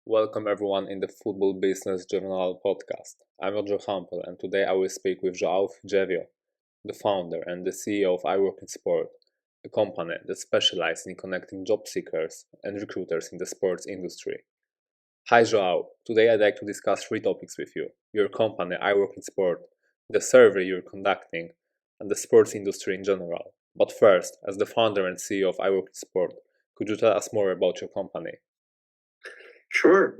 Welcome everyone in the Football Business Journal podcast. I'm Roger Hampel and today I will speak with Joao Frigerio, the founder and the CEO of I Work in Sport, a company that specializes in connecting job seekers and recruiters in the sports industry. Hi Joao, today I'd like to discuss three topics with you: your company I Work in Sport, the survey you're conducting, and the sports industry in general. But first, as the founder and CEO of I Work in Sport, could you tell us more about your company? Sure.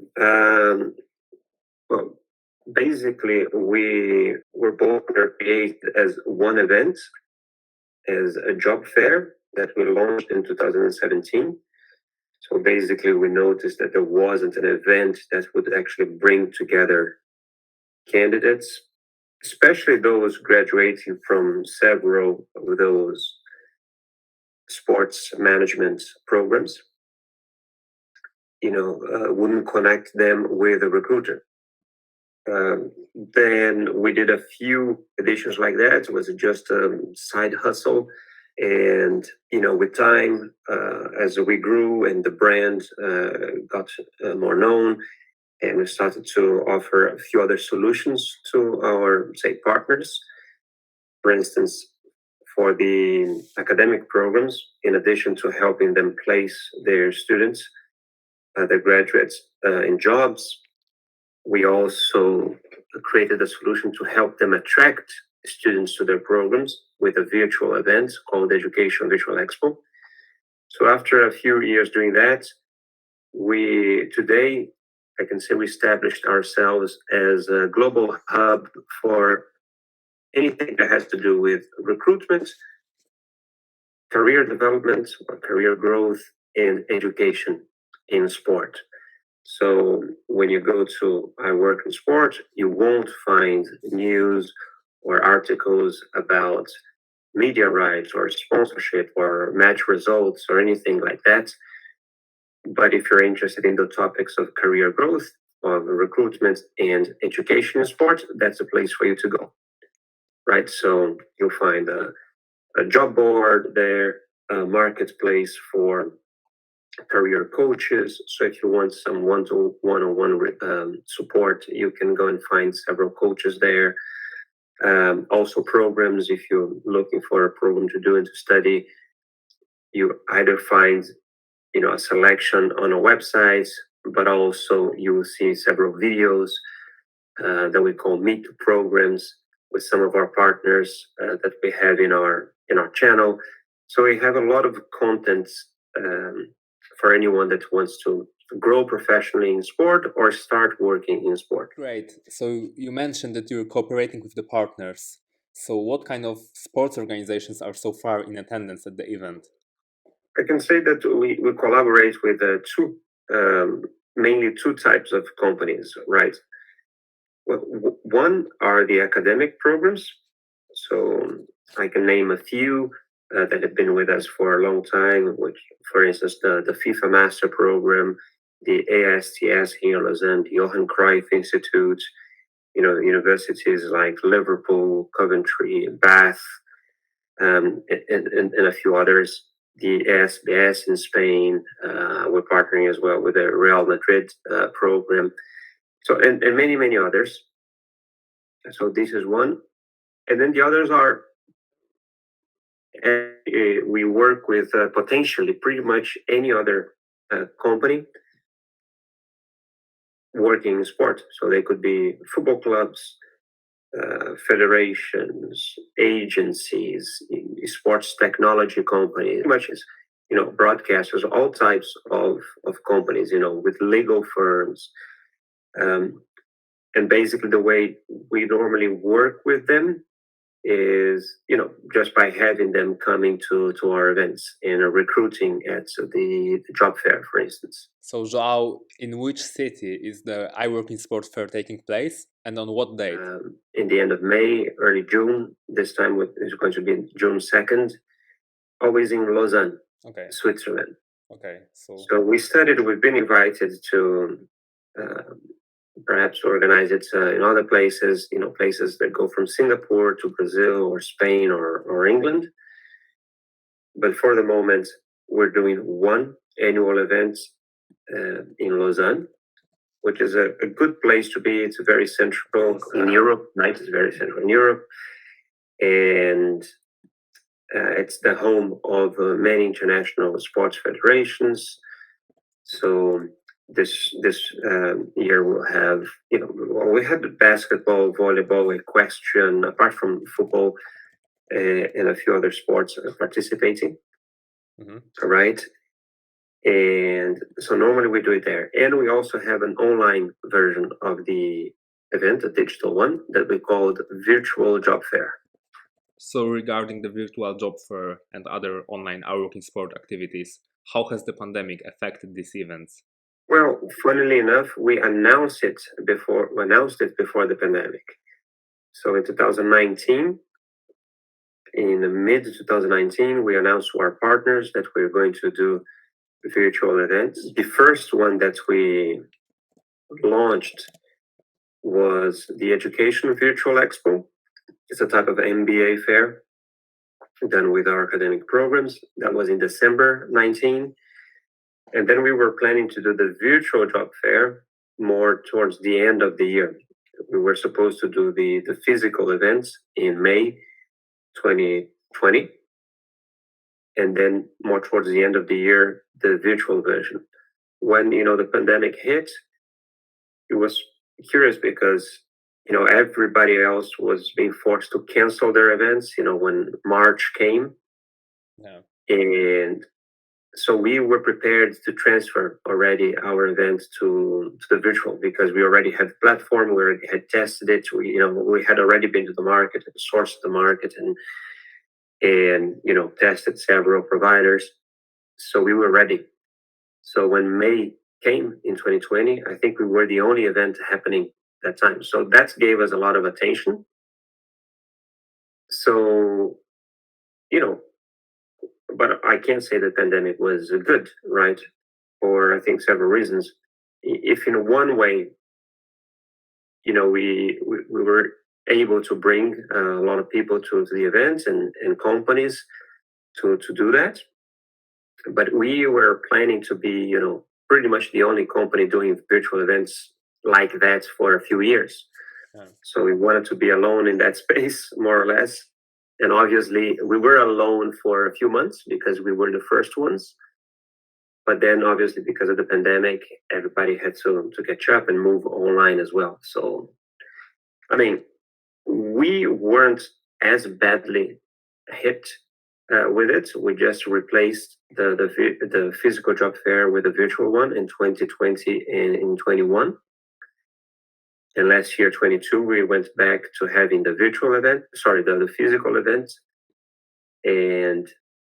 Well, basically, we were both created as one event, as a job fair that we launched in 2017. So basically, we noticed that there wasn't an event that would actually bring together candidates, especially those graduating from several of those sports management programs. Wouldn't connect them with a recruiter. Then we did a few editions like that. It was just a side hustle. And, with time, as we grew and the brand got more known, and we started to offer a few other solutions to our, say, partners. For instance, for the academic programs, in addition to helping them place their students, their graduates in jobs, we also created a solution to help them attract students to their programs with a virtual event called Education Virtual Expo. So after a few years doing that, today I can say we established ourselves as a global hub for anything that has to do with recruitment, career development, or career growth, and education in sport. So when you go to I Work in Sport, you won't find news or articles about media rights or sponsorship or match results or anything like that. But if you're interested in the topics of career growth, of recruitment and education in sport, that's a place for you to go. Right? So you'll find a job board there, a marketplace for career coaches. So if you want some one-on-one support, you can go and find several coaches there. Also programs, if you're looking for a program to do and to study, you either find a selection on our website, but also you will see several videos that we call meet programs with some of our partners that we have in our channel. So we have a lot of content for anyone that wants to grow professionally in sport or start working in sport. Great. So you mentioned that you're cooperating with the partners. So what kind of sports organizations are so far in attendance at the event? I can say that we collaborate with mainly two types of companies, right? Well, one are the academic programs. So I can name a few that have been with us for a long time, which, for instance, the FIFA Master Program, the ASTS here in Lausanne, the Johan Cruyff Institute, universities like Liverpool, Coventry, Bath, and a few others. The ASBS in Spain, we're partnering as well with the Real Madrid program. So, and many, many others. So this is one. And then the others are, we work with potentially pretty much any other company working in sport. So they could be football clubs, federations, agencies, sports technology companies, much as broadcasters, all types of companies, with legal firms. And basically the way we normally work with them is, just by having them coming to our events and recruiting at the job fair, for instance. So Joao, in which city is the I Work in Sport fair taking place and on what date? In the end of May, early June. This time is going to be June 2nd, always in Lausanne, Okay. Switzerland. Okay. So we've been invited to perhaps organize it in other places, places that go from Singapore to Brazil or Spain or England. But for the moment, we're doing one annual event in Lausanne. which is a good place to be. It's very central in Europe, right? It's very central in Europe. And it's the home of many international sports federations. So this year we'll have, we had basketball, volleyball, equestrian, apart from football, and a few other sports participating. Mm-hmm. Right. And so normally we do it there. And we also have an online version of the event, a digital one that we called Virtual Job Fair. So regarding the virtual job fair and other online outworking sport activities, how has the pandemic affected these events? Well, funnily enough, we announced it before the pandemic. So in 2019, in mid 2019, we announced to our partners that we're going to do virtual events. The first one that we launched was the Education Virtual Expo. It's a type of MBA fair done with our academic programs. That was in December 19. And then we were planning to do the virtual job fair more towards the end of the year. We were supposed to do the physical events in May 2020. And then more towards the end of the year, the virtual version. When, the pandemic hit, it was curious because everybody else was being forced to cancel their events when March came. Yeah. And so we were prepared to transfer already our event to the virtual because we already had the platform, we already had tested it, we had already been to the market and sourced the market and tested several providers. So we were ready. So when May came in 2020, I think we were the only event happening that time. So that gave us a lot of attention. So, but I can't say the pandemic was good, right? For I think several reasons. If in one way, we were able to bring a lot of people to the events and companies to do that. But we were planning to be, pretty much the only company doing virtual events like that for a few years. Yeah. So we wanted to be alone in that space, more or less. And obviously, we were alone for a few months because we were the first ones. But then, obviously, because of the pandemic, everybody had to catch up and move online as well. So, I mean, we weren't as badly hit with it. We just replaced the physical job fair with a virtual one in 2020 and in 21. And last year, 22, we went back to having the physical event. And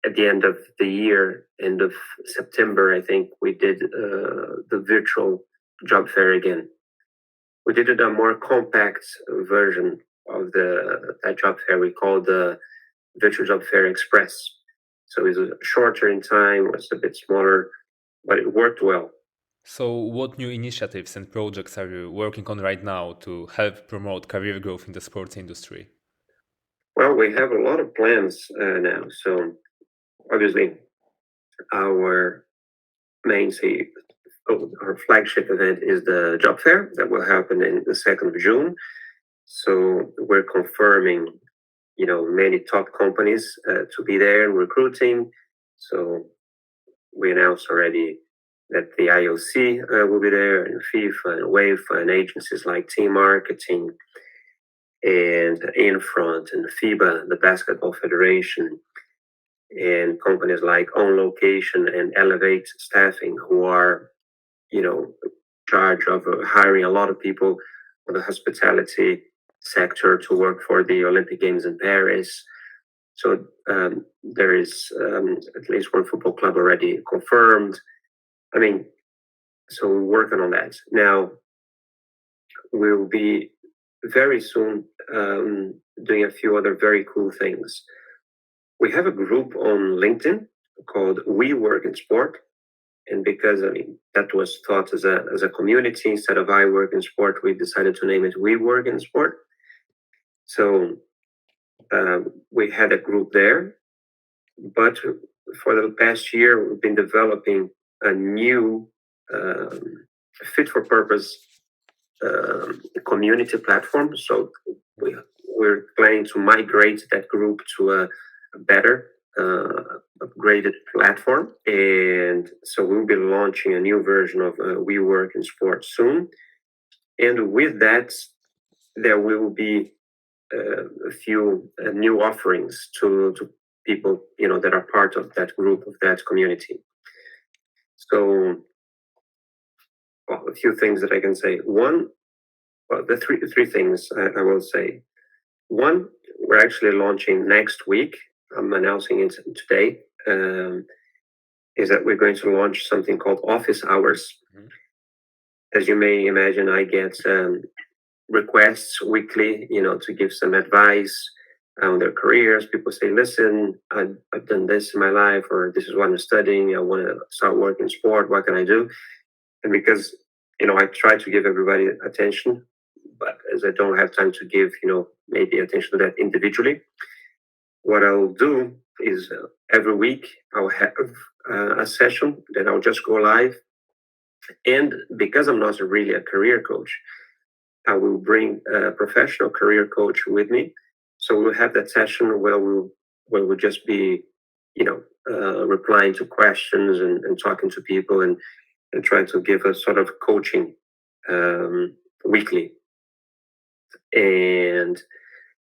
at the end of the year, end of September, I think we did the virtual job fair again. We did it a more compact version of that job fair. We called the Virtual Job Fair Express. So it was shorter in time, was a bit smaller, but it worked well. So what new initiatives and projects are you working on right now to help promote career growth in the sports industry? Well, we have a lot of plans now. So obviously our our flagship event is the job fair that will happen in the 2nd of June. So we're confirming, many top companies to be there and recruiting. So we announced already that the IOC will be there, and FIFA and UEFA and agencies like Team Marketing and Infront and FIBA, the Basketball Federation, and companies like On Location and Elevate Staffing, who are, charge of hiring a lot of people on the hospitality sector to work for the Olympic Games in Paris. So there is at least one football club already confirmed. I mean, so we're working on that. Now, we'll be very soon doing a few other very cool things. We have a group on LinkedIn called We Work in Sport. And because, that was thought as a community instead of I Work in Sport, we decided to name it We Work in Sport. So we had a group there. But for the past year, we've been developing a new fit for purpose community platform. So we're planning to migrate that group to a better upgraded platform. And so we'll be launching a new version of We Work in Sports soon. And with that, there will be a few new offerings to people, that are part of that group, of that community. So a few things that I can say. One, the three things I will say. One, we're actually launching next week. I'm announcing it today. Is that we're going to launch something called Office Hours. Mm-hmm. As you may imagine, I get requests weekly, to give some advice on their careers. People say, listen, I've done this in my life, or this is what I'm studying. I want to start working in sport. What can I do? And because, I try to give everybody attention, but as I don't have time to give, maybe attention to that individually, what I'll do is every week I'll have a session that I'll just go live. And because I'm not really a career coach, I will bring a professional career coach with me. So we'll have that session where we'll just be, replying to questions and talking to people and trying to give a sort of coaching weekly. And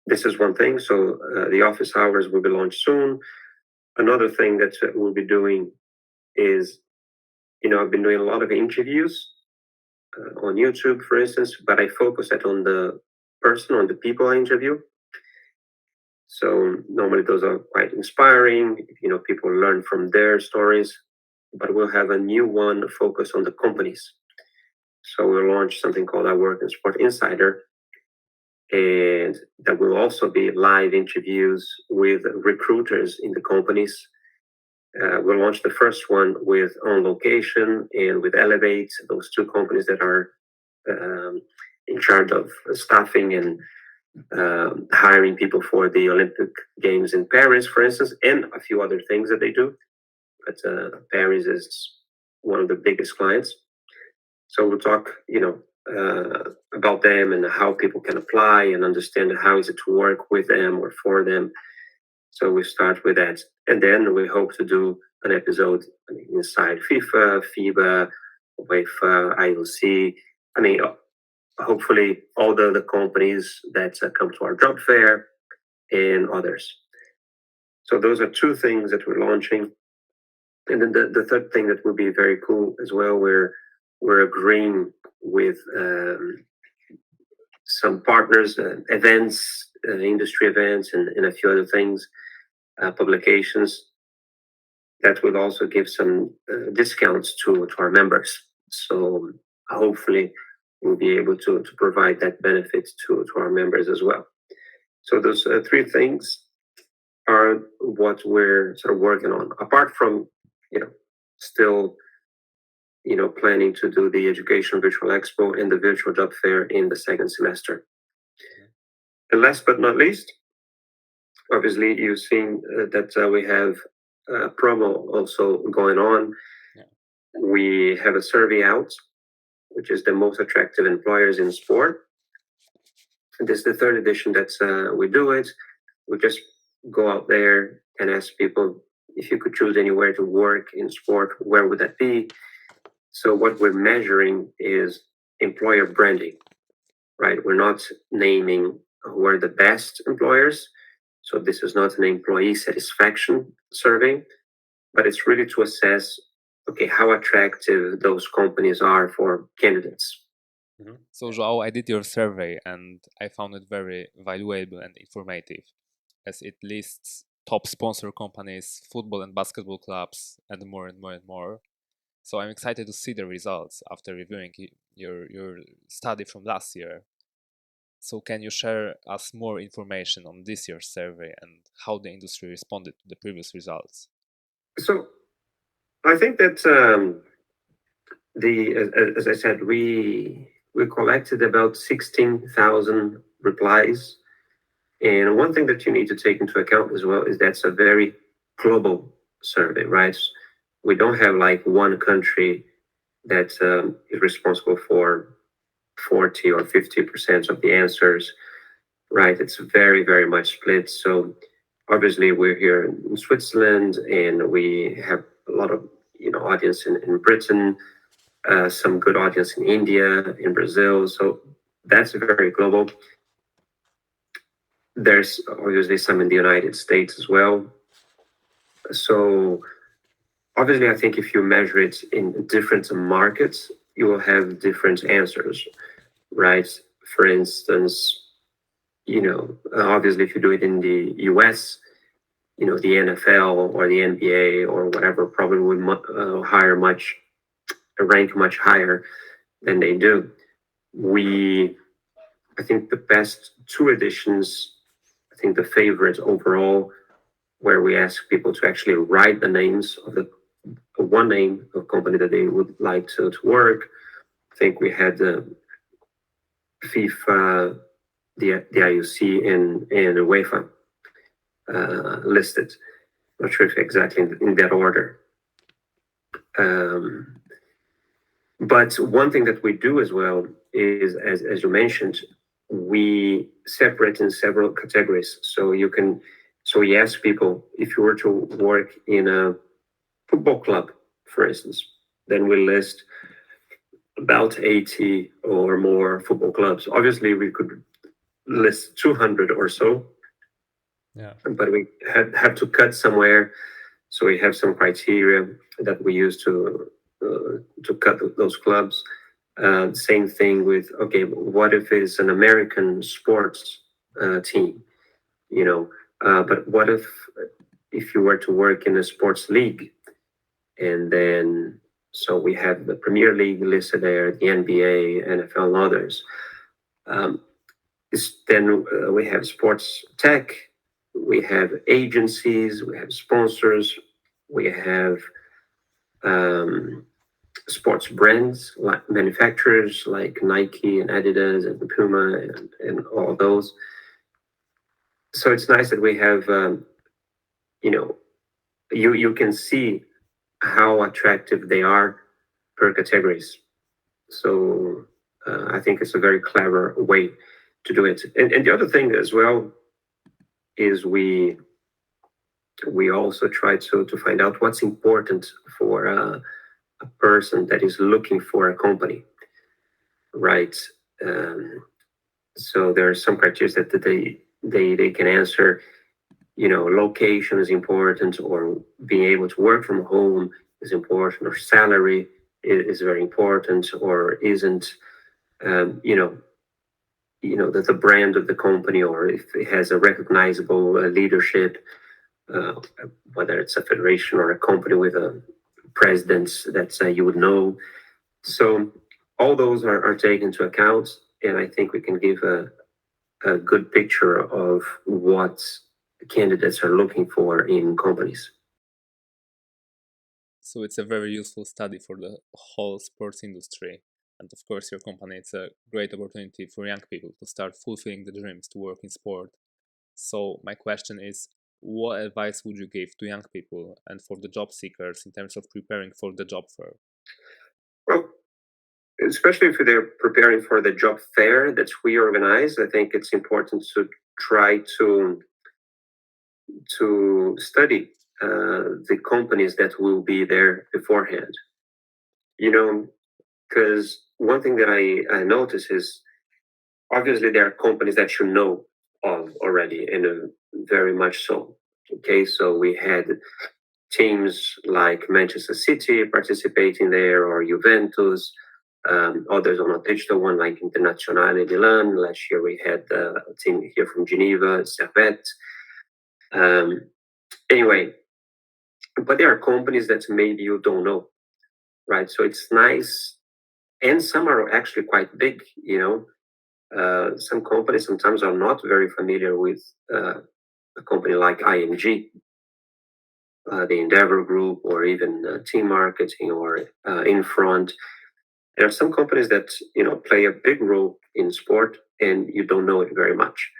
this is one thing. So the office hours will be launched soon. Another thing that we'll be doing is, I've been doing a lot of interviews on YouTube, for instance, but I focus that on the person, on the people I interview. So normally those are quite inspiring. People learn from their stories, but we'll have a new one focus on the companies. So we'll launch something called I Work in Sport Insider, and that will also be live interviews with recruiters in the companies. We'll launch the first one with On Location and with Elevate, those two companies that are in charge of staffing and hiring people for the Olympic Games in Paris, for instance, and a few other things that they do. But Paris is one of the biggest clients. So we'll talk, about them and how people can apply and understand how is it to work with them or for them. So we start with that. And then we hope to do an episode inside FIFA, FIBA, UEFA, IOC. Hopefully all the companies that come to our job fair and others. So those are two things that we're launching. And then the third thing that will be very cool as well, we're agreeing with some partners, events, industry events, and a few other things, publications that will also give some discounts to our members. So hopefully we'll be able to provide that benefit to our members as well. So those three things are what we're sort of working on. Apart from, still, planning to do the Education Virtual Expo and the Virtual Job Fair in the second semester. And last but not least, obviously you've seen that we have a promo also going on. Yeah. We have a survey out, which is the most attractive employers in sport. And this is the third edition that we do it. We just go out there and ask people, if you could choose anywhere to work in sport, where would that be? So what we're measuring is employer branding, right? We're not naming who are the best employers. So this is not an employee satisfaction survey, but it's really to assess, okay, how attractive those companies are for candidates. Mm-hmm. So Joao, I did your survey and I found it very valuable and informative, as it lists top sponsor companies, football and basketball clubs, and more and more and more. So I'm excited to see the results after reviewing your study from last year. So can you share us more information on this year's survey and how the industry responded to the previous results? So I think that as I said, we collected about 16,000 replies. And one thing that you need to take into account as well is that's a very global survey, right? We don't have like one country that is responsible for 40 or 50% of the answers, right? It's very, very much split. So obviously we're here in Switzerland and we have a lot of audience in Britain, some good audience in India, in Brazil. So that's very global. There's obviously some in the United States as well. So obviously, I think if you measure it in different markets, you will have different answers, right? For instance, obviously, if you do it in the US, the NFL or the NBA or whatever probably would rank much higher than they do. I think the best two editions, I think the favorite overall, where we ask people to actually write the names of the one name of company that they would like to work. I think we had the FIFA, the IUC, and UEFA listed. Not sure if exactly in that order. But one thing that we do as well is, as you mentioned, we separate in several categories. So we ask people, if you were to work in a football club, for instance, then we list about 80 or more football clubs. Obviously, we could list 200 or so, but we have to cut somewhere. So we have some criteria that we use to cut those clubs. Same thing with, okay, what if it's an American sports team, but what if you were to work in a sports league, and then so we have the Premier League listed there, the NBA, NFL, and others. Then we have sports tech, we have agencies, we have sponsors, we have sports brands, like manufacturers like Nike and Adidas and Puma and all those. So it's nice that we have, you can see how attractive they are per categories. So I think it's a very clever way to do it. And the other thing as well is we also try to find out what's important for a person that is looking for a company, right? So there are some criteria that they can answer. Location is important, or being able to work from home is important, or salary is very important, or isn't. The brand of the company, or if it has a recognizable leadership, whether it's a federation or a company with a president that you would know. So all those are taken into account, and I think we can give a good picture of what candidates are looking for in companies. So it's a very useful study for the whole sports industry. And of course, your company, it's a great opportunity for young people to start fulfilling the dreams to work in sport. So my question is, what advice would you give to young people and for the job seekers in terms of preparing for the job fair? Well, especially if they're preparing for the job fair that we organize, I think it's important to try to study the companies that will be there beforehand. Because one thing that I notice is, obviously there are companies that you know of already, and very much so. Okay, so we had teams like Manchester City participating there, or Juventus, others on a digital one like Internazionale Milan. Last year we had a team here from Geneva, Servette. Anyway, but there are companies that maybe you don't know, right? So it's nice, and some are actually quite big. Some companies sometimes are not very familiar with a company like IMG, the Endeavor Group, or even Team Marketing, or Infront. There are some companies that play a big role in sport, and you don't know it very much.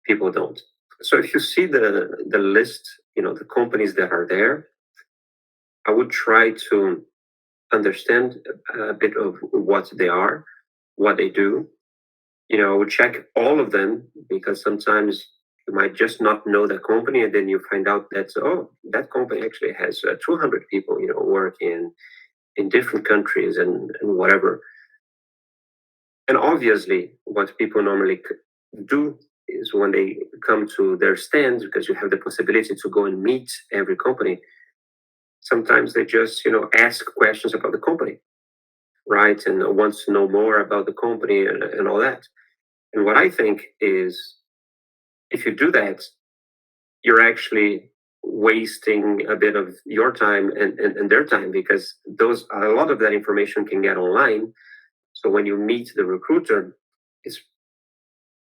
People don't. So if you see the list, the companies that are there, I would try to understand a bit of what they are, what they do. Check all of them, because sometimes you might just not know the company, and then you find out that, oh, that company actually has 200 people, work in different countries and whatever. And obviously, what people normally do is when they come to their stands, because you have the possibility to go and meet every company, sometimes they just, ask questions about the company, right? And wants to know more about the company and all that. And what I think is, if you do that, you're actually wasting a bit of your time and their time, because a lot of that information can get online. So when you meet the recruiter, it's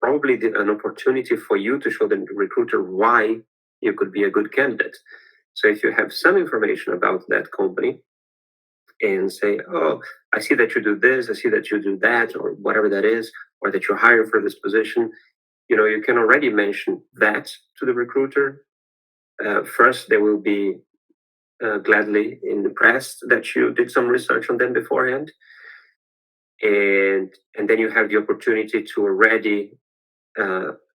probably an opportunity for you to show the recruiter why you could be a good candidate. So if you have some information about that company and say, oh, I see that you do this, I see that you do that, or whatever that is, or that you're hiring for this position, you can already mention that to the recruiter. First, they will be gladly impressed that you did some research on them beforehand. And then you have the opportunity to already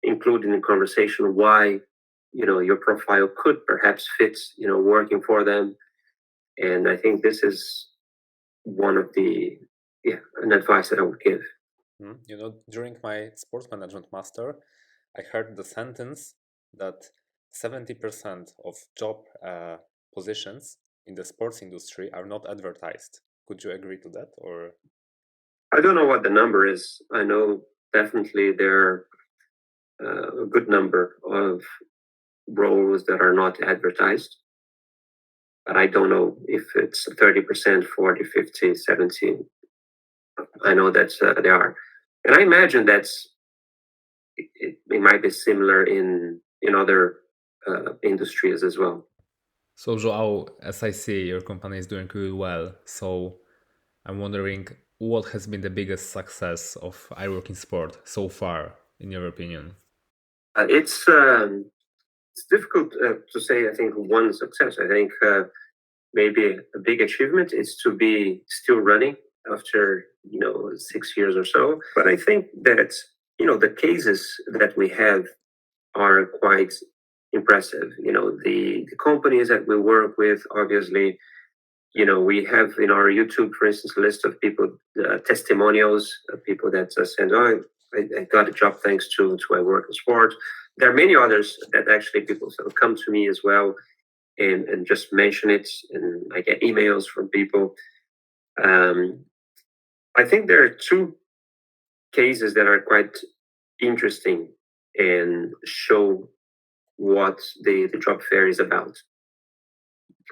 include in the conversation why your profile could perhaps fit working for them. And I think this is one of an advice that I would give. During my sports management master, I heard the sentence that 70% of job positions in the sports industry are not advertised. Could you agree to that? Or I don't know what the number is. I know definitely there are a good number of roles that are not advertised, but I don't know if it's 30%, 40, 50, 70. I know that there are. And I imagine it might be similar in other industries as well. so, Joao, as I see, your company is doing really well. So I'm wondering, what has been the biggest success of iWork in Sport so far, in your opinion? It's difficult to say. I think one success. I think maybe a big achievement is to be still running after 6 years or so. But I think that the cases that we have are quite impressive. The companies that we work with, obviously, we have in our YouTube, for instance, a list of people, testimonials of people that said, oh, I got a job thanks to I work in sport. There are many others that actually people sort of come to me as well and just mention it, and I get emails from people. I think there are two cases that are quite interesting and show what the job fair is about.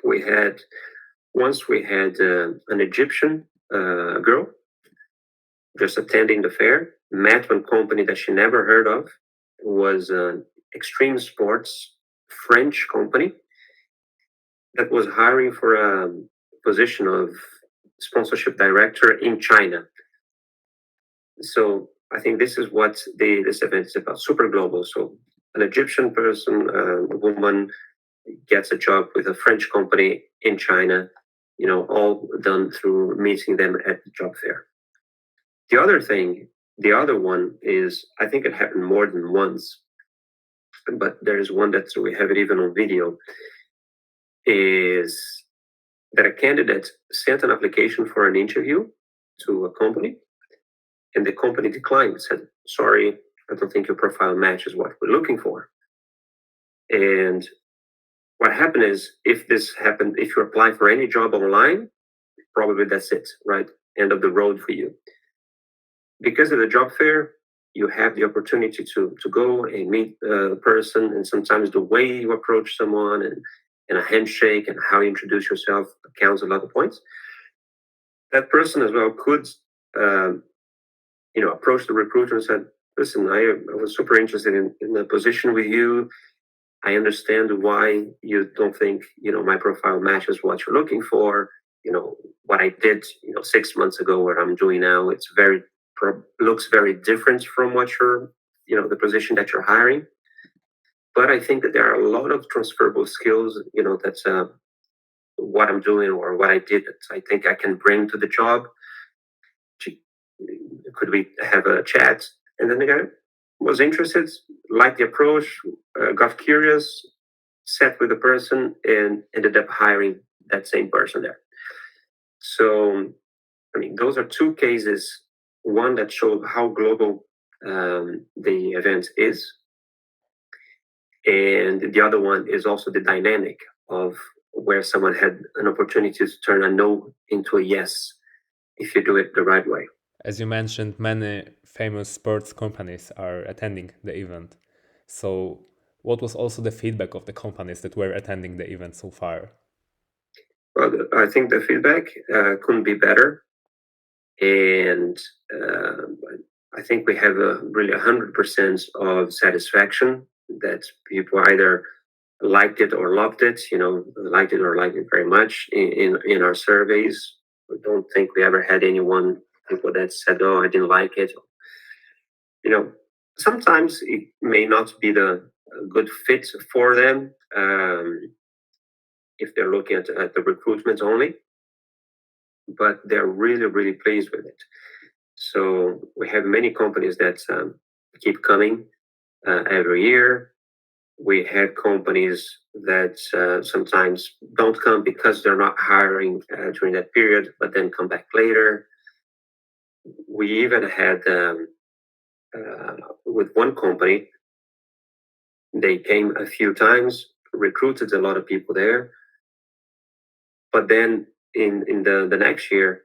We had an Egyptian girl just attending the fair, met one company that she never heard of. It was an extreme sports French company that was hiring for a position of sponsorship director in China. So I think this is what this event is about, super global. So an Egyptian person, a woman, gets a job with a French company in China, all done through meeting them at the job fair. The other one is, I think it happened more than once, but there is one that we have it even on video, is that a candidate sent an application for an interview to a company, and the company declined, said, sorry, I don't think your profile matches what we're looking for. And what happened is, if you apply for any job online, probably that's it, right? End of the road for you. Because of the job fair, you have the opportunity to go and meet the person, and sometimes the way you approach someone and a handshake and how you introduce yourself counts a lot of points. That person as well could approach the recruiter and said, listen, I was super interested in the position with you. I understand why you don't think, my profile matches what you're looking for. What I did, 6 months ago, what I'm doing now, looks very different from what the position that you're hiring. But I think that there are a lot of transferable skills, what I'm doing or what I did that I think I can bring to the job. Could we have a chat? And then the guy was interested, liked the approach, got curious, sat with the person, and ended up hiring that same person there. So, I mean, those are two cases. One that showed how global the event is, and the other one is also the dynamic of where someone had an opportunity to turn a no into a yes if you do it the right way. As you mentioned, many famous sports companies are attending the event. So, what was also the feedback of the companies that were attending the event so far? Well, I think the feedback couldn't be better, and I think we have a really 100% of satisfaction that people either liked it or loved it. You know, liked it or liked it very much. In our surveys, we don't think we ever had people that said, "Oh, I didn't like it." You know, sometimes it may not be the good fit for them if they're looking at the recruitment only, but they're really, really pleased with it. So we have many companies that keep coming every year. We have companies that sometimes don't come because they're not hiring during that period, but then come back later. We even had with one company, they came a few times, recruited a lot of people there, but then in the next year,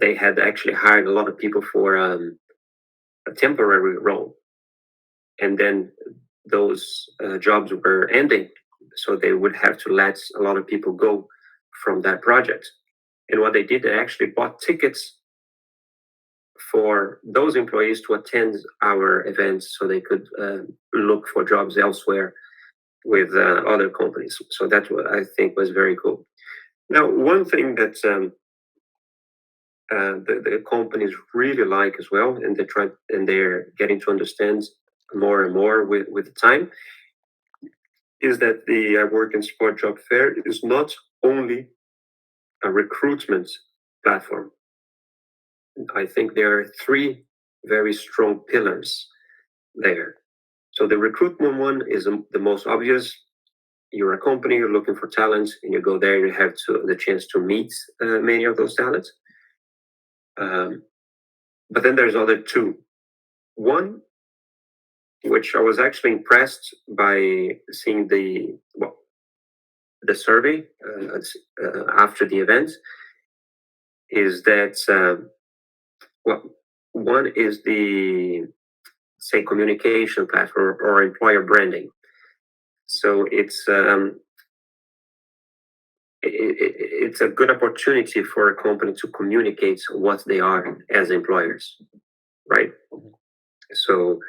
they had actually hired a lot of people for a temporary role, and then those jobs were ending, so they would have to let a lot of people go from that project. And what they did, they actually bought tickets for those employees to attend our events so they could look for jobs elsewhere with other companies. So that I think was very cool. Now, one thing that the companies really like as well, and they're getting to understand more and more with the time, is that the Work and Sport Job Fair is not only a recruitment platform. I think there are three very strong pillars there. So the recruitment one is the most obvious. You're a company, you're looking for talent, and you go there and you have the chance to meet many of those talents. But then there's other two. One, which I was actually impressed by seeing the survey after the event, is that one is the, say, communication platform or employer branding. So it's a good opportunity for a company to communicate what they are as employers, right? So,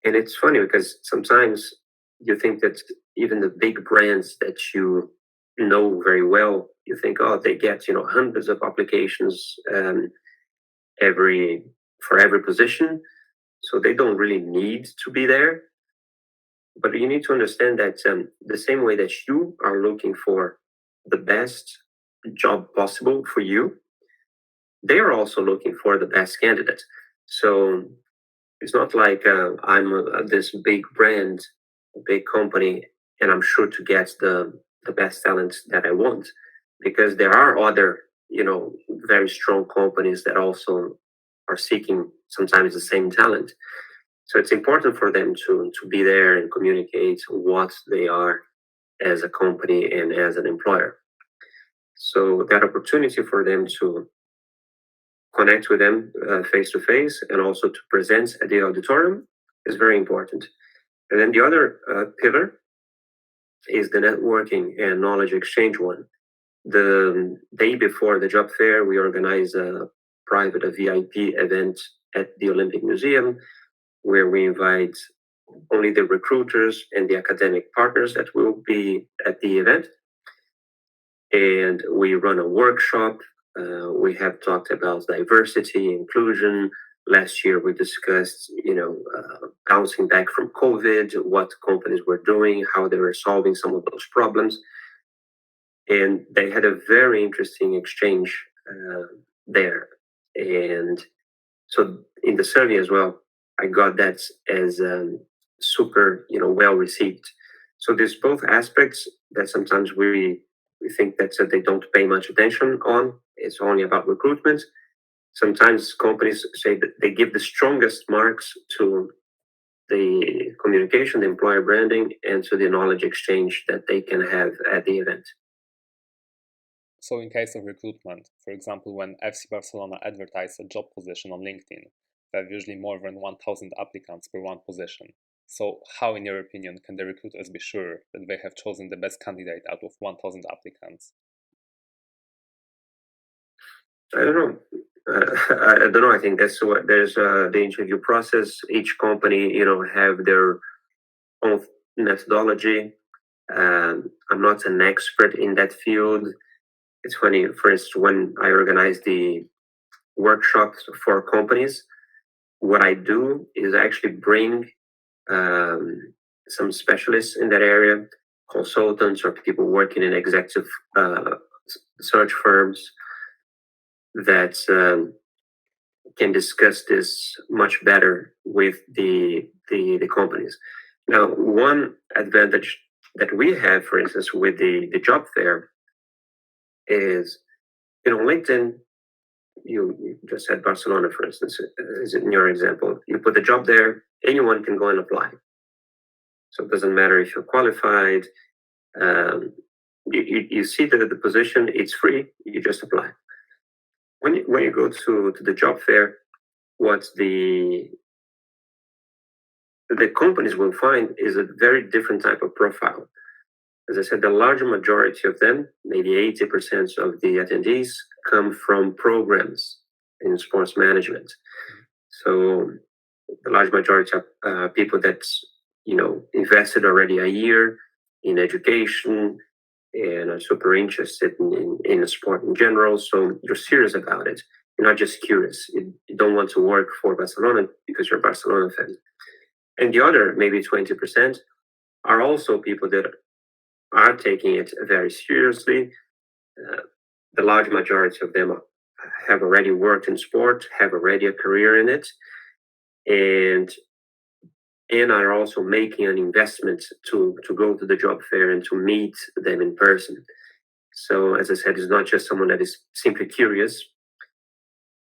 and it's funny because sometimes you think that even the big brands that you know very well, you think, oh, they get hundreds of applications for every position, so they don't really need to be there. But you need to understand that the same way that you are looking for the best job possible for you, they are also looking for the best candidate. So it's not like I'm this big brand, big company, and I'm sure to get the best talent that I want, because there are other very strong companies that also are seeking sometimes the same talent. So it's important for them to be there and communicate what they are as a company and as an employer. So that opportunity for them to connect with them face to face and also to present at the auditorium is very important. And then the other pillar is the networking and knowledge exchange one. The day before the job fair, we organize a VIP event at the Olympic Museum, where we invite only the recruiters and the academic partners that will be at the event. And we run a workshop. We have talked about diversity, inclusion. Last year, we discussed, bouncing back from COVID, what companies were doing, how they were solving some of those problems. and they had a very interesting exchange there. And so in the survey as well, I got that as super, well received. So there's both aspects that sometimes we think that they don't pay much attention on. It's only about recruitment. Sometimes companies say that they give the strongest marks to the communication, the employer branding, and to the knowledge exchange that they can have at the event. So in case of recruitment, for example, when FC Barcelona advertise a job position on LinkedIn, they have usually more than 1,000 applicants per one position. So how, in your opinion, can the recruiters be sure that they have chosen the best candidate out of 1,000 applicants? I don't know. I don't know. I think that's what there's the interview process. Each company, have their own methodology. I'm not an expert in that field. It's funny, for instance, when I organize the workshops for companies, what I do is actually bring some specialists in that area, consultants or people working in executive search firms that can discuss this much better with the companies. Now, one advantage that we have, for instance, with the job fair is, LinkedIn, you just said Barcelona, for instance, is in your example. You put the job there, anyone can go and apply. So it doesn't matter if you're qualified. You see that the position, it's free, you just apply. When you go to the job fair, what the companies will find is a very different type of profile. As I said, the larger majority of them, maybe 80% of the attendees, come from programs in sports management. So the large majority of people that invested already a year in education and are super interested in the sport in general. So you're serious about it. You're not just curious. You don't want to work for Barcelona because you're a Barcelona fan. And the other, maybe 20%, are also people that are taking it very seriously. The large majority of them have already worked in sport, have already a career in it, and are also making an investment to go to the job fair and to meet them in person. So, as I said, it's not just someone that is simply curious.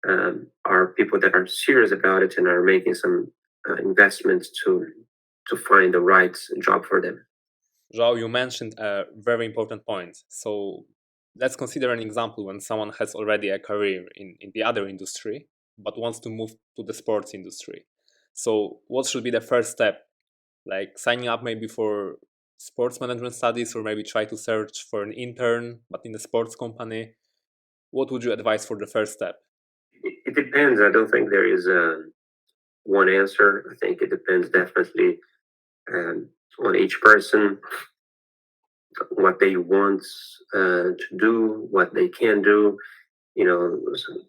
Are people that are serious about it and are making some investments to find the right job for them. Joao, you mentioned a very important point. So let's consider an example when someone has already a career in the other industry, but wants to move to the sports industry. So what should be the first step? Like signing up maybe for sports management studies, or maybe try to search for an intern, but in a sports company. What would you advise for the first step? It depends. I don't think there is one answer. I think it depends definitely on each person, what they want to do, what they can do.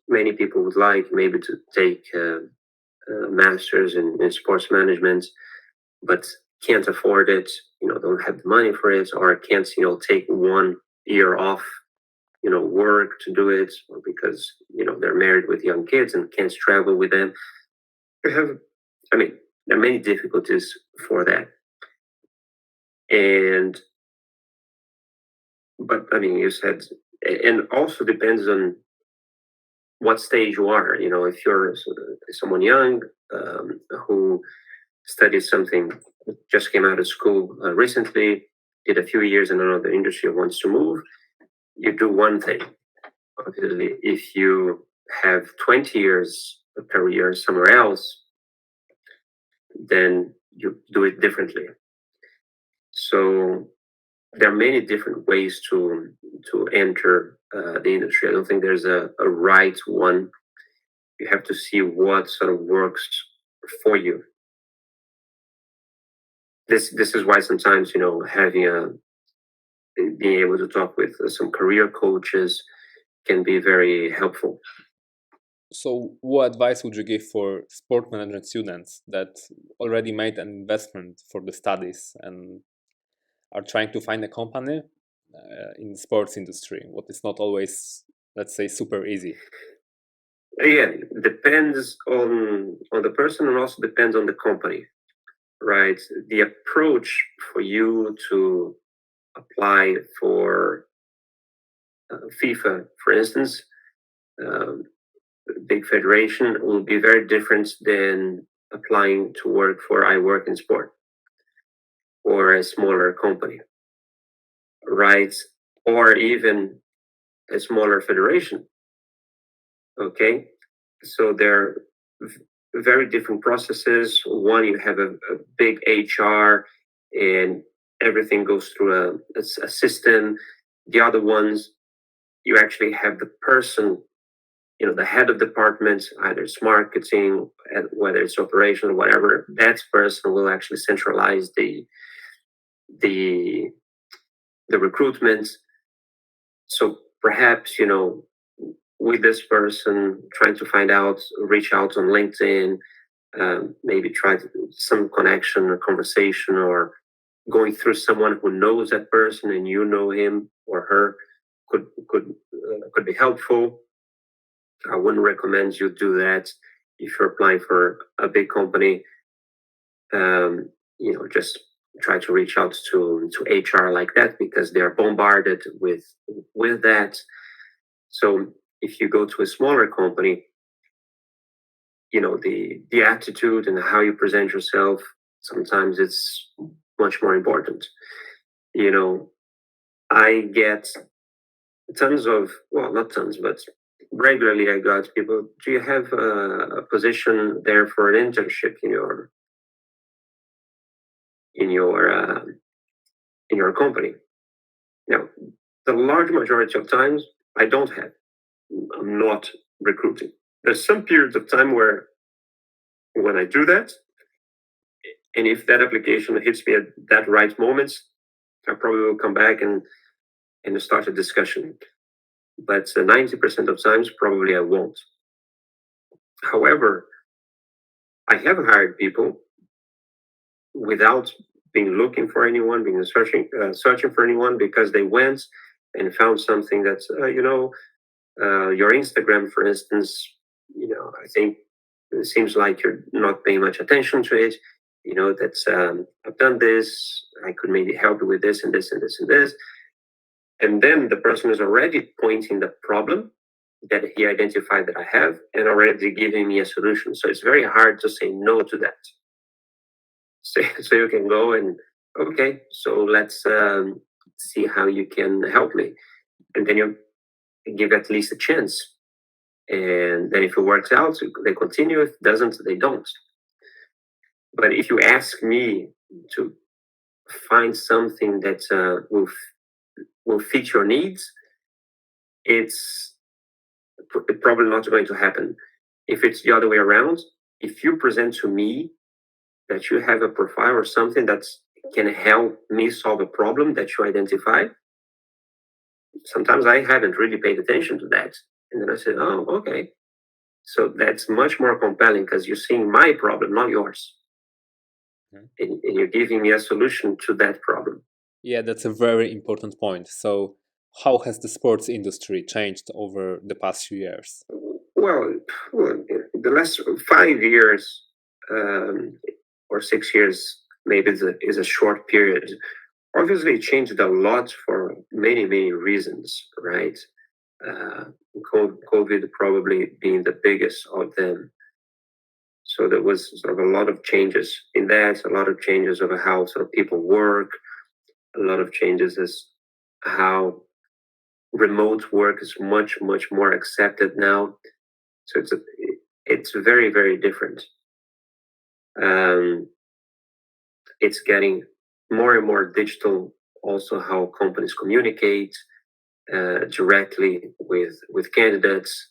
Many people would like maybe to take masters in sports management, but can't afford it. Don't have the money for it, or can't take 1 year off work to do it, or because they're married with young kids and can't travel with them. There are many difficulties for that. But you said, and also depends on what stage you are. If you're someone young who studied something, just came out of school recently, did a few years in another industry, wants to move, you do one thing. Obviously, if you have 20 years of career somewhere else, then you do it differently. So there are many different ways to enter the industry. I don't think there's a right one. You have to see what sort of works for you. This is why sometimes having being able to talk with some career coaches can be very helpful. So what advice would you give for sport management students that already made an investment for the studies and are trying to find a company, in the sports industry, what is not always, let's say, super easy? Again, depends on the person and also depends on the company, right? The approach for you to apply for FIFA, for instance, um, big federation, will be very different than applying to work for I Work in Sport or a smaller company, right? Or even a smaller federation. Okay, so they're very different processes. One, you have a big HR and everything goes through a system. The other ones, you actually have the person, the head of department, either it's marketing, whether it's operation, whatever. That person will actually centralize the the recruitment. So perhaps with this person, trying to find out, reach out on LinkedIn, maybe try to do some connection or conversation, or going through someone who knows that person and you know him or her could be helpful. I wouldn't recommend you do that if you're applying for a big company. Just try to reach out to HR like that, because they are bombarded with that. So if you go to a smaller company, the attitude and how you present yourself, sometimes it's much more important. I get tons of, well, not tons, but regularly I got people, do you have a position there for an internship in your company? Now, the large majority of times I don't have. I'm not recruiting. There's some periods of time where when I do that, and if that application hits me at that right moment, I probably will come back and start a discussion. But 90% of times, probably I won't. However, I have hired people without being looking for anyone, being searching for anyone, because they went and found something that's your Instagram, for instance. I think it seems like you're not paying much attention to it. That's I've done this. I could maybe help you with this and this and this and this. And then the person is already pointing the problem that he identified that I have and already giving me a solution. So it's very hard to say no to that. So you can go and, okay, so let's see how you can help me. And then you give at least a chance. And then if it works out, they continue. If it doesn't, they don't. But if you ask me to find something that will fit your needs, it's probably not going to happen. If it's the other way around, if you present to me that you have a profile or something that can help me solve a problem that you identify, sometimes I haven't really paid attention to that. And then I said, oh, okay. So that's much more compelling because you're seeing my problem, not yours. And you're giving me a solution to that problem. Yeah, that's a very important point. So how has the sports industry changed over the past few years? Well, the last 5 years or 6 years, maybe is a short period. Obviously, it changed a lot for many, many reasons, right? COVID probably being the biggest of them. So there was sort of a lot of changes in that, a lot of changes of how sort of people work, a lot of changes as how remote work is much, much more accepted now. So it's very, very different. It's getting more and more digital. Also, how companies communicate directly with candidates.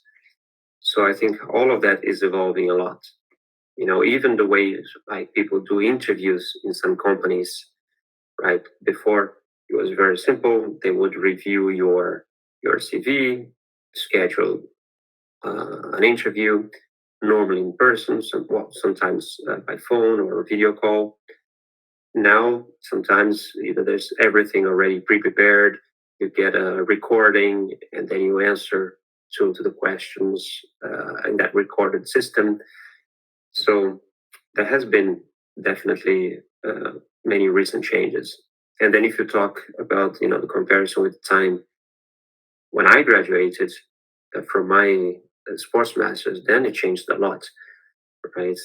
So I think all of that is evolving a lot. Even the way like people do interviews in some companies, right? Before it was very simple. They would review your CV, schedule an interview, normally in person, sometimes by phone or video call. Now, sometimes there's everything already pre-prepared. You get a recording, and then you answer to the questions in that recorded system. So there has been definitely many recent changes. And then if you talk about the comparison with the time when I graduated from my sports masters, then it changed a lot, right?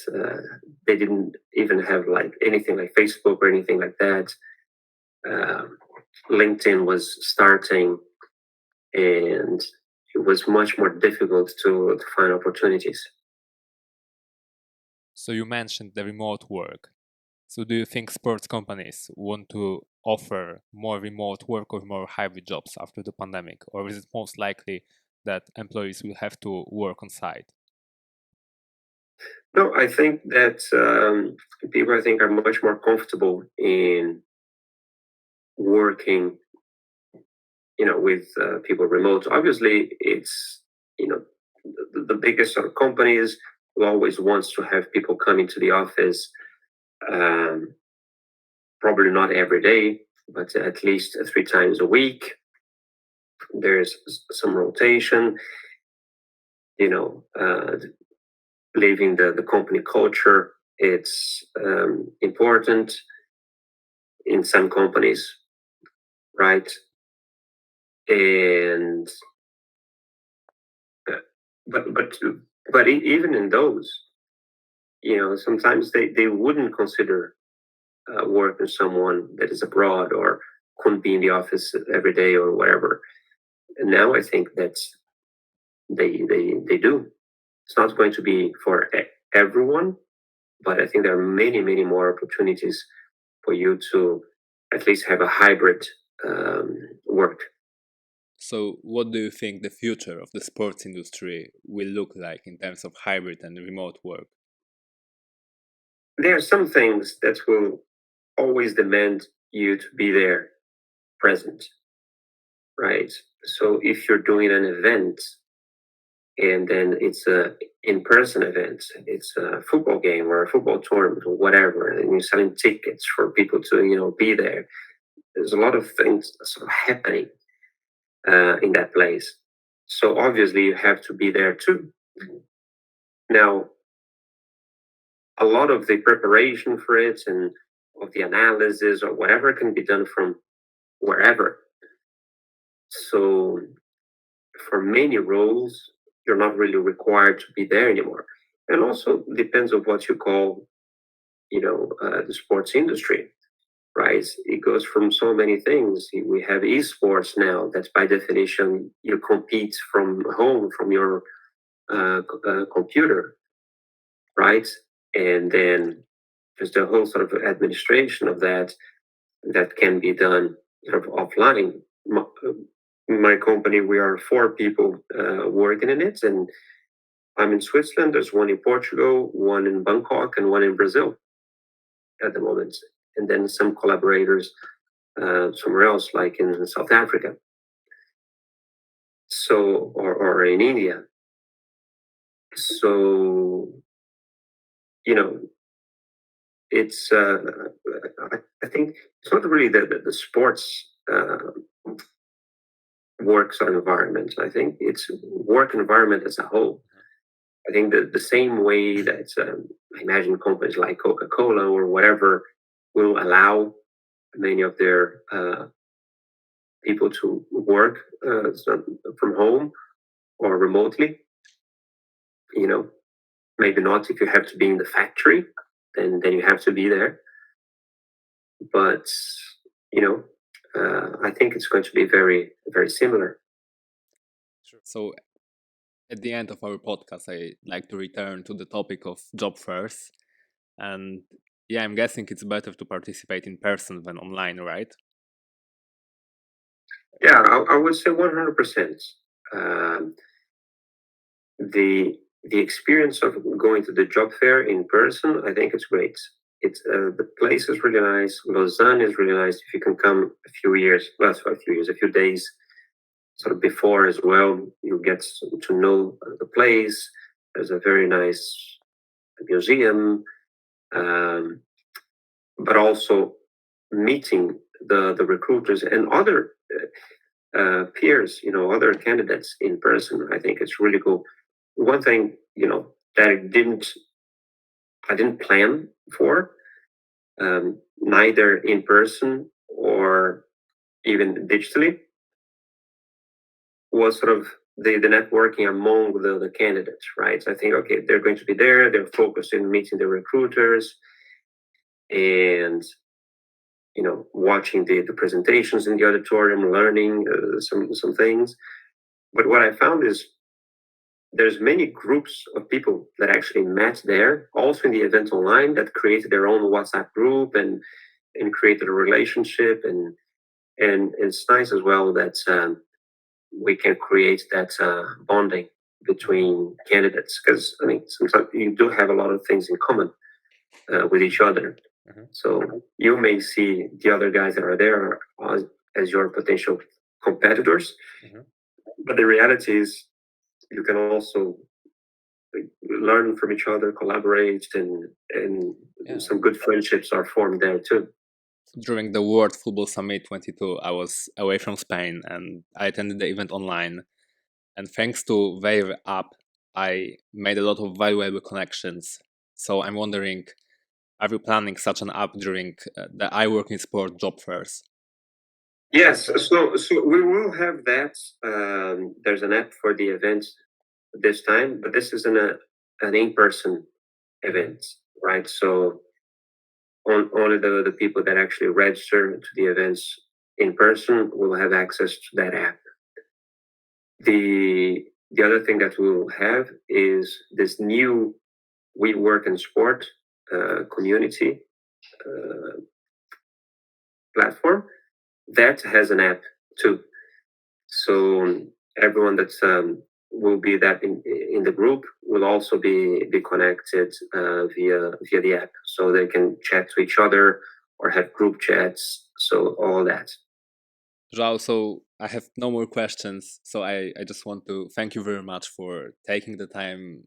They didn't even have like anything like Facebook or anything like that. LinkedIn was starting, and it was much more difficult to find opportunities. So you mentioned the remote work. So do you think sports companies want to offer more remote work or more hybrid jobs after the pandemic? Or is it most likely that employees will have to work on site? No, I think that people, I think, are much more comfortable in working, with people remote. Obviously, it's the biggest sort of companies who always wants to have people coming to the office. Um, Probably not every day, but at least 3 times a week. There's some rotation. Leaving the company culture, it's important in some companies, right? And but but but even in those, sometimes they wouldn't consider working someone that is abroad or couldn't be in the office every day or whatever. And now I think that they do. It's not going to be for everyone, but I think there are many more opportunities for you to at least have a hybrid work. So what do you think the future of the sports industry will look like in terms of hybrid and remote work? There are some things that will always demand you to be there present, right? So if you're doing an event and then it's a in-person event, it's a football game or a football tournament or whatever, and you're selling tickets for people to be there. There's a lot of things sort of happening in that place. So obviously you have to be there too. Now, a lot of the preparation for it and of the analysis or whatever can be done from wherever. So for many roles, you're not really required to be there anymore. And also depends on what you call, the sports industry, right? It goes from so many things. We have esports now. That's by definition you compete from home, from your computer, right? And then there's the whole sort of administration of that can be done sort of offline. My company, we are 4 people working in it, and I'm in Switzerland. There's one in Portugal, one in Bangkok, and one in Brazil at the moment, and then some collaborators somewhere else, like in South Africa, so or in India. So it's I think it's not really the sports work sort of environment. I think it's work environment as a whole. I think that the same way that I imagine companies like Coca-Cola or whatever will allow many of their people to work from home or remotely. Maybe not if you have to be in the factory, then you have to be there. But I think it's going to be very very similar. So at the end of our podcast, I like to return to the topic of job fairs. And yeah, I'm guessing it's better to participate in person than online, right? Yeah, I would say 100%. The experience of going to the job fair in person, I think it's great. It's the place is really nice. Lausanne is really nice. If you can come a few years, well, a few years, a few days, sort of before as well, you get to know the place. There's a very nice museum, but also meeting the recruiters and other peers, other candidates in person. I think it's really cool. One thing, that I didn't plan for, neither in person or even digitally, was sort of the networking among the candidates, right? So I think, okay, they're going to be there, they're focused in meeting the recruiters and, watching the presentations in the auditorium, learning some things. But what I found is there's many groups of people that actually met there, also in the event online, that created their own WhatsApp group and created a relationship. And it's nice as well that we can create that bonding between candidates, because I mean sometimes you do have a lot of things in common with each other. So you may see the other guys that are there as your potential competitors, but the reality is you can also learn from each other, collaborate, and some good friendships are formed there too. During the World Football Summit 22, I was away from Spain and I attended the event online. And thanks to their app, I made a lot of valuable connections. So I'm wondering, are you planning such an app during the I Work in Sport job fairs? Yes, so we will have that. There's an app for the event this time, but this is an in-person event, right? So only the people that actually register to the events in person will have access to that app. The other thing that we'll have is this new We Work in Sport community platform that has an app too. So everyone that's will be that in the group will also be connected via the app, so they can chat to each other or have group chats. So all that. Joao, so I have no more questions. So I just want to thank you very much for taking the time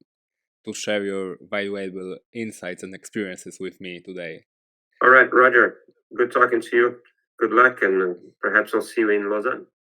to share your valuable insights and experiences with me today. All right, Roger. Good talking to you. Good luck, and perhaps I'll see you in Lausanne.